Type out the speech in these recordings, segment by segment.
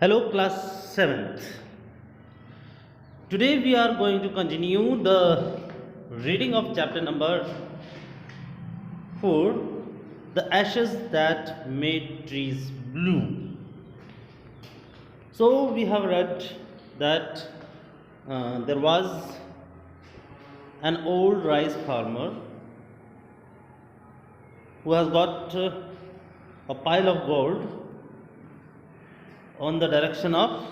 Hello, class 7th. Today we are going to continue the reading of chapter number 4, The Ashes That Made Trees Blue. So we have read that there was an old rice farmer who has got a pile of gold on the direction of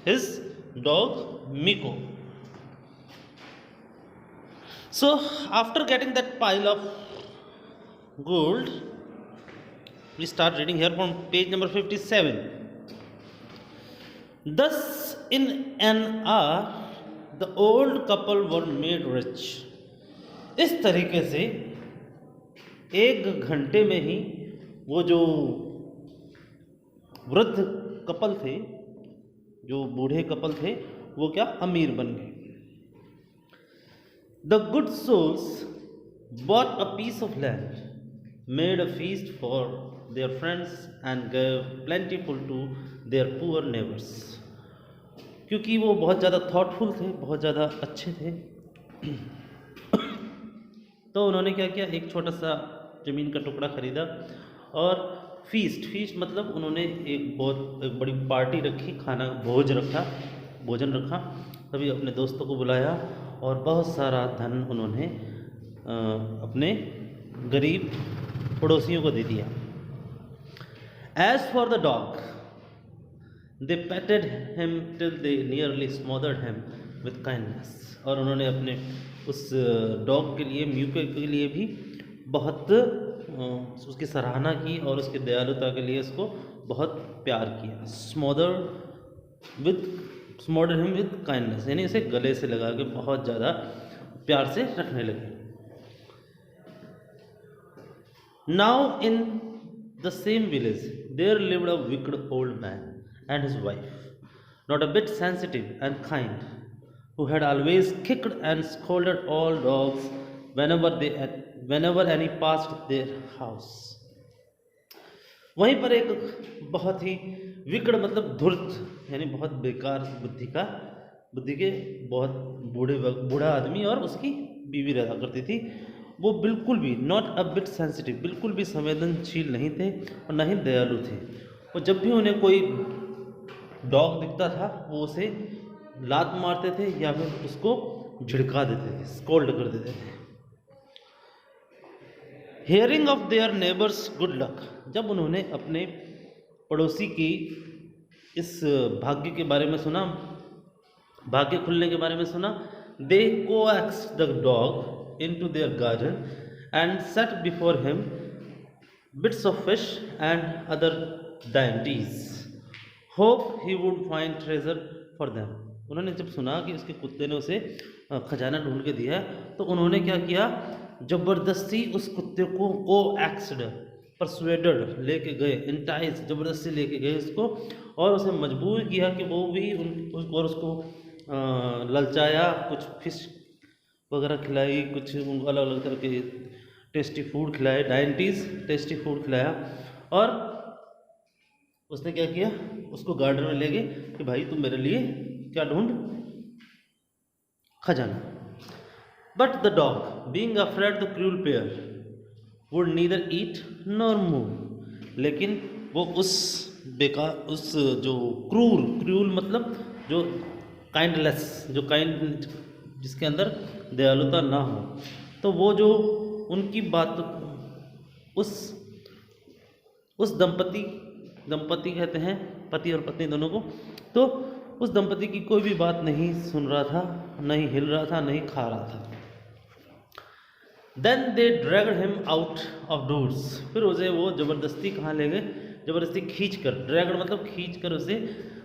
his dog Miko. So, after getting that pile of gold, we start reading here from page number 57. Thus, in an hour, the old couple were made rich. इस तरीके से एक घंटे में ही वो जो वृद्ध couple थे, जो बूढ़े कपल थे, वो क्या अमीर बन गए. The good souls bought a piece of land, made a feast for their friends and gave plentiful to their poor neighbors. क्योंकि वो बहुत ज़्यादा थॉटफुल थे, बहुत ज़्यादा अच्छे थे, तो उन्होंने क्या किया, एक छोटा सा ज़मीन का टुकड़ा खरीदा और फीस्ट मतलब उन्होंने एक बड़ी पार्टी रखी, खाना भोजन रखा, तभी अपने दोस्तों को बुलाया और बहुत सारा धन उन्होंने अपने गरीब पड़ोसियों को दे दिया. As for the dog, they petted him till they nearly smothered him with kindness. और उन्होंने अपने उस डॉग के लिए, म्यूको के लिए भी बहुत उसकी सराहना की और उसकी दयालुता के लिए उसको बहुत प्यार किया. स्मॉडर हिम विद काइंडनेस, यानी इसे गले से लगा के बहुत ज़्यादा प्यार से रखने लगे. Now in the same village there lived a wicked old man and his wife, not a bit sensitive and kind, who had always kicked and scolded all dogs whenever any passed their house. वहीं पर एक बहुत ही विकट मतलब धूर्त, यानी बहुत बेकार बुद्धि के बहुत बूढ़ा आदमी और उसकी बीवी रहा करती थी. वो बिल्कुल भी नॉट अ बिट सेंसिटिव, बिल्कुल भी संवेदनशील नहीं थे और न ही दयालु थे. और जब भी उन्हें कोई डॉग दिखता था वो उसे लात मारते थे या फिर उसको झिड़का देते थे, स्कोल्ड कर देते थे. Hearing of their neighbours good luck, जब उन्होंने अपने पड़ोसी की इस भाग्य के बारे में सुना, भाग्य खुलने के बारे में सुना, they coaxed the dog into their garden and set before him bits of fish and other dainties, hope he would find treasure for them. उन्होंने जब सुना कि उसके कुत्ते ने उसे खजाना ढूंढ के दिया तो उन्होंने क्या किया, ज़बरदस्ती उस कुत्ते को कोएक्स्ड, परसुएडेड लेके गए, इंटाइज ज़बरदस्ती लेके गए उसको और उसे मजबूर किया कि वो भी और उसको ललचाया, कुछ फिश वगैरह खिलाई, कुछ अलग अलग तरह के टेस्टी फूड खिलाए, डाइंटीज टेस्टी फूड खिलाया. और उसने क्या किया, उसको गार्डन में ले गए कि भाई तुम मेरे लिए क्या ढूंढ, खजाना. But the dog being afraid the cruel pair would neither eat nor move, लेकिन वो उस जो क्रूल मतलब जो काइंडलेस, जो काइंड जिसके अंदर दयालुता ना हो, तो वो जो उनकी बात उस दंपति कहते हैं, पति और पत्नी दोनों को, तो उस दंपति की कोई भी बात नहीं सुन रहा था, नहीं हिल रहा था, नहीं खा रहा था. Then they dragged him out of doors, फिर उसे वो ज़बरदस्ती कहाँ ले गए, ज़बरदस्ती खींचकर, ड्रैग्ड मतलब खींचकर उसे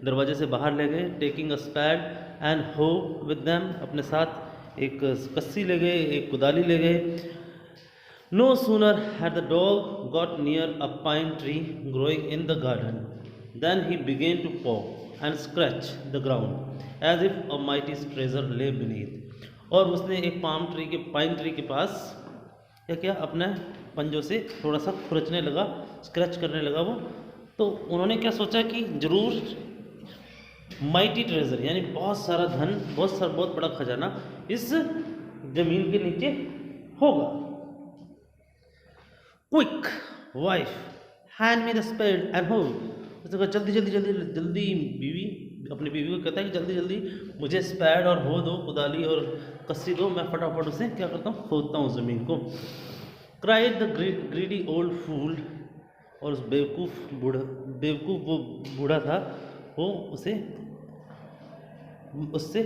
दरवाजे से बाहर ले गए. टेकिंग अ स्पैड एंड हो विद देम, अपने साथ एक कस्सी ले गए, एक कुदाली ले गए. No sooner had the dog got near a pine tree growing in the garden than he began to paw and scratch the ground as if a mighty treasure lay beneath. और उसने एक पाइन ट्री के पास क्या अपने पंजों से थोड़ा सा खुरचने लगा, स्क्रैच करने लगा वो. तो उन्होंने क्या सोचा कि ज़रूर माइटी ट्रेजर यानी बहुत सारा धन, बहुत बड़ा खजाना इस जमीन के नीचे होगा। Quick wife hand me the spade and ho, उसने कहा जल्दी जल्दी जल्दी जल्दी, बीवी अपनी बीवी को कहता है कि जल्दी जल्दी मुझे स्पैड और हो दो, कुदाली और कस्सी दो, मैं फटाफट उसे क्या करता हूँ, खोदता हूँ ज़मीन को। Cried the greedy old fool, और उस बेवकूफ़ वो बूढ़ा था, वो उससे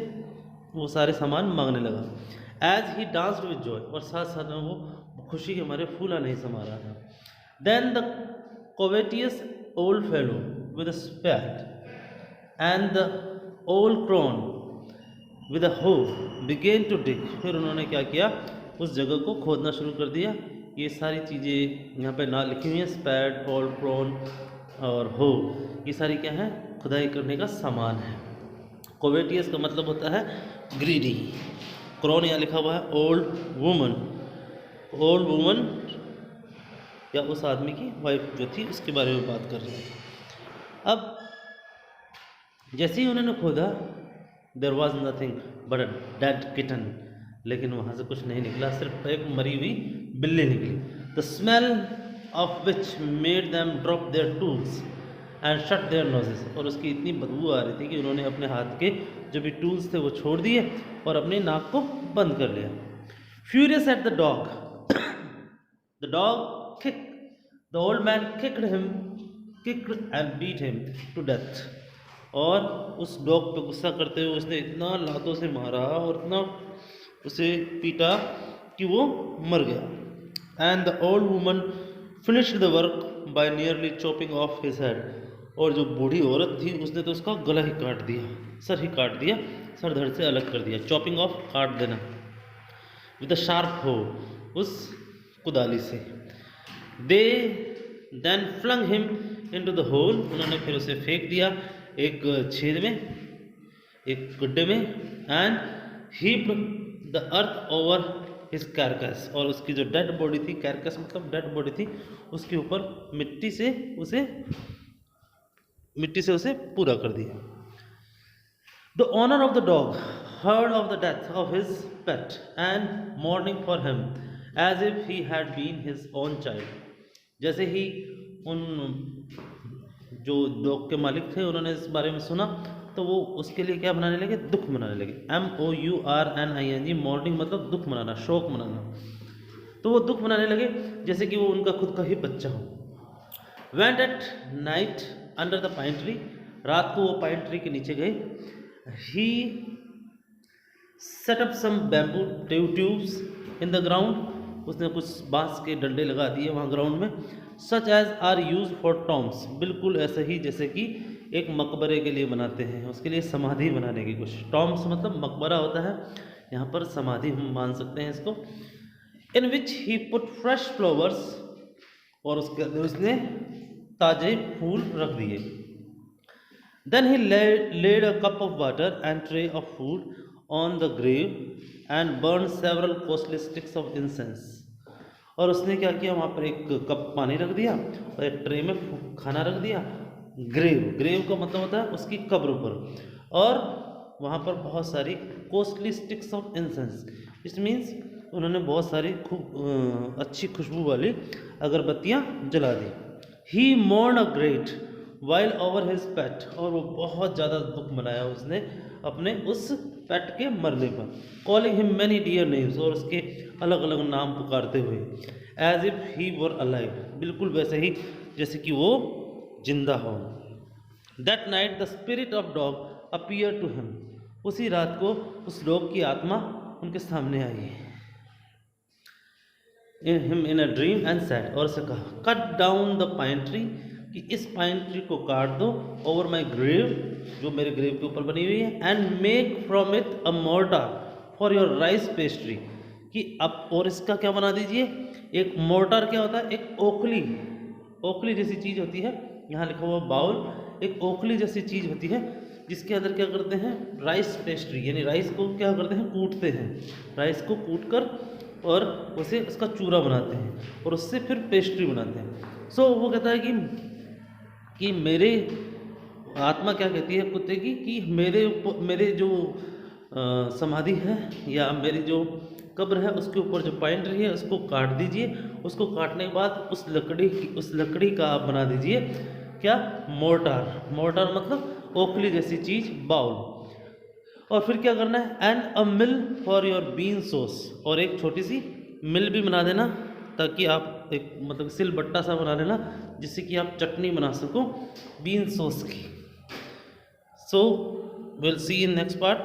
वो सारे सामान मांगने लगा। As he danced with joy, और साथ साथ में वो खुशी के मारे फूला नहीं समा रहा था। Then the covetous old fellow with a spade and the old crone with a hoe began to dig, फिर उन्होंने क्या किया, उस जगह को खोदना शुरू कर दिया। ये सारी चीज़ें यहाँ पे ना लिखी हुई हैं, स्पैड, ओल्ड क्रोन और हो, ये सारी क्या है, खुदाई करने का सामान है। कोवेटियस का मतलब होता है ग्रीडी। क्रोन यहाँ लिखा हुआ है ओल्ड वुमन या उस आदमी की वाइफ जो थी उसके बारे में बात कर रहे हैं। अब जैसे ही उन्होंने खोदा, there was nothing but a dead kitten, लेकिन वहाँ से कुछ नहीं निकला, सिर्फ एक मरी हुई बिल्ली निकली। The smell of which made them drop there tools and shut there noses, और उसकी इतनी बदबू आ रही थी कि उन्होंने अपने हाथ के जो भी टूल्स थे वो छोड़ दिए और अपनी नाक को बंद कर लिया। Furious at the dog, the dog kicked, the old man kicked and beat him to death, और उस डॉग पे गुस्सा करते हुए उसने इतना लातों से मारा और इतना उसे पीटा कि वो मर गया। And the old woman finished the work by nearly chopping of his head, और जो बूढ़ी औरत थी उसने तो उसका गला ही काट दिया, सर ही काट दिया, सर धड़ से अलग कर दिया। चॉपिंग ऑफ काट देना, विद अ शार्प हो, उस कुदाली से। They then flung him into the hole, उन्होंने फिर उसे फेंक दिया एक छेद में, एक गड्ढे में। And heaped the earth over his carcass, और उसकी जो डेड बॉडी थी, कैरकस मतलब डेड बॉडी थी, उसके ऊपर मिट्टी से उसे पूरा कर दिया। The owner of the dog heard of the death of his pet and mourning for him as if he had been his own child, जैसे ही उन जो डॉग के मालिक थे उन्होंने इस बारे में सुना तो वो उसके लिए क्या बनाने लगे, दुख मनाने लगे। MOURNING, मॉर्निंग मतलब दुख मनाना, शोक मनाना। तो वो दुख मनाने लगे जैसे कि वो उनका खुद का ही बच्चा हो। Went at night under the pine tree, रात को वो पाइन ट्री के नीचे गए। He set up some bamboo tubes in the ground, उसने कुछ बांस के डंडे लगा दिए वहाँ ग्राउंड में। Such as are used for tombs, बिल्कुल ऐसे ही जैसे कि एक मकबरे के लिए बनाते हैं, उसके लिए समाधि बनाने की कुछ। टॉम्स मतलब मकबरा होता है, यहाँ पर समाधि हम मान सकते हैं इसको। In which he put fresh flowers, और उसके अंदर उसने ताजे फूल रख दिए। Then he laid a cup of water and tray of food on the grave and burn several costly sticks of incense, और उसने क्या किया, वहाँ पर एक कप पानी रख दिया और एक ट्रे में खाना रख दिया। ग्रेव का मतलब होता है उसकी कब्र पर, और वहाँ पर बहुत सारी costly sticks of incense, it means उन्होंने बहुत सारी खूब अच्छी खुशबू वाली अगरबत्तियाँ जला दी। He mourned a great while over his pet, और वो बहुत ज़्यादा दुख मनाया उसने अपने उस पेट के मरने पर। Calling him many dear names, और उसके अलग अलग नाम पुकारते हुए। As if he were alive, बिल्कुल वैसे ही जैसे कि वो जिंदा हो। That night the spirit of dog appear to him, उसी रात को उस डॉग की आत्मा उनके सामने आई। In a dream and said, और उसे कहा, cut down the pine tree, कि इस पाइन ट्री को काट दो, ओवर माई ग्रेव, जो मेरे ग्रेव के ऊपर बनी हुई है, and make from it a mortar for your rice pastry, कि अब और इसका क्या बना दीजिए, एक मोर्टार क्या होता है, एक ओखली जैसी चीज़ होती है, यहाँ लिखा हुआ बाउल, एक ओखली जैसी चीज़ होती है जिसके अंदर क्या करते हैं, राइस पेस्ट्री, यानी राइस को क्या करते हैं, कूटते हैं, राइस को कूट कर और उसे उसका चूरा बनाते हैं और उससे फिर पेस्ट्री बनाते हैं। सो वो कहता है कि मेरे आत्मा क्या कहती है कुत्ते की कि मेरे जो समाधि है या मेरी जो कब्र है उसके ऊपर जो पाइंडरी है उसको काट दीजिए। उसको काटने के बाद उस लकड़ी का आप बना दीजिए क्या, मोर्टार। मोर्टार मतलब ओखली जैसी चीज़, बाउल। और फिर क्या करना है, and a mill for your bean sauce, और एक छोटी सी मिल भी बना देना ताकि आप एक मतलब सिलबट्टा सा बना लेना जिससे कि आप चटनी बना सको बीन सॉस की। So will see in next part.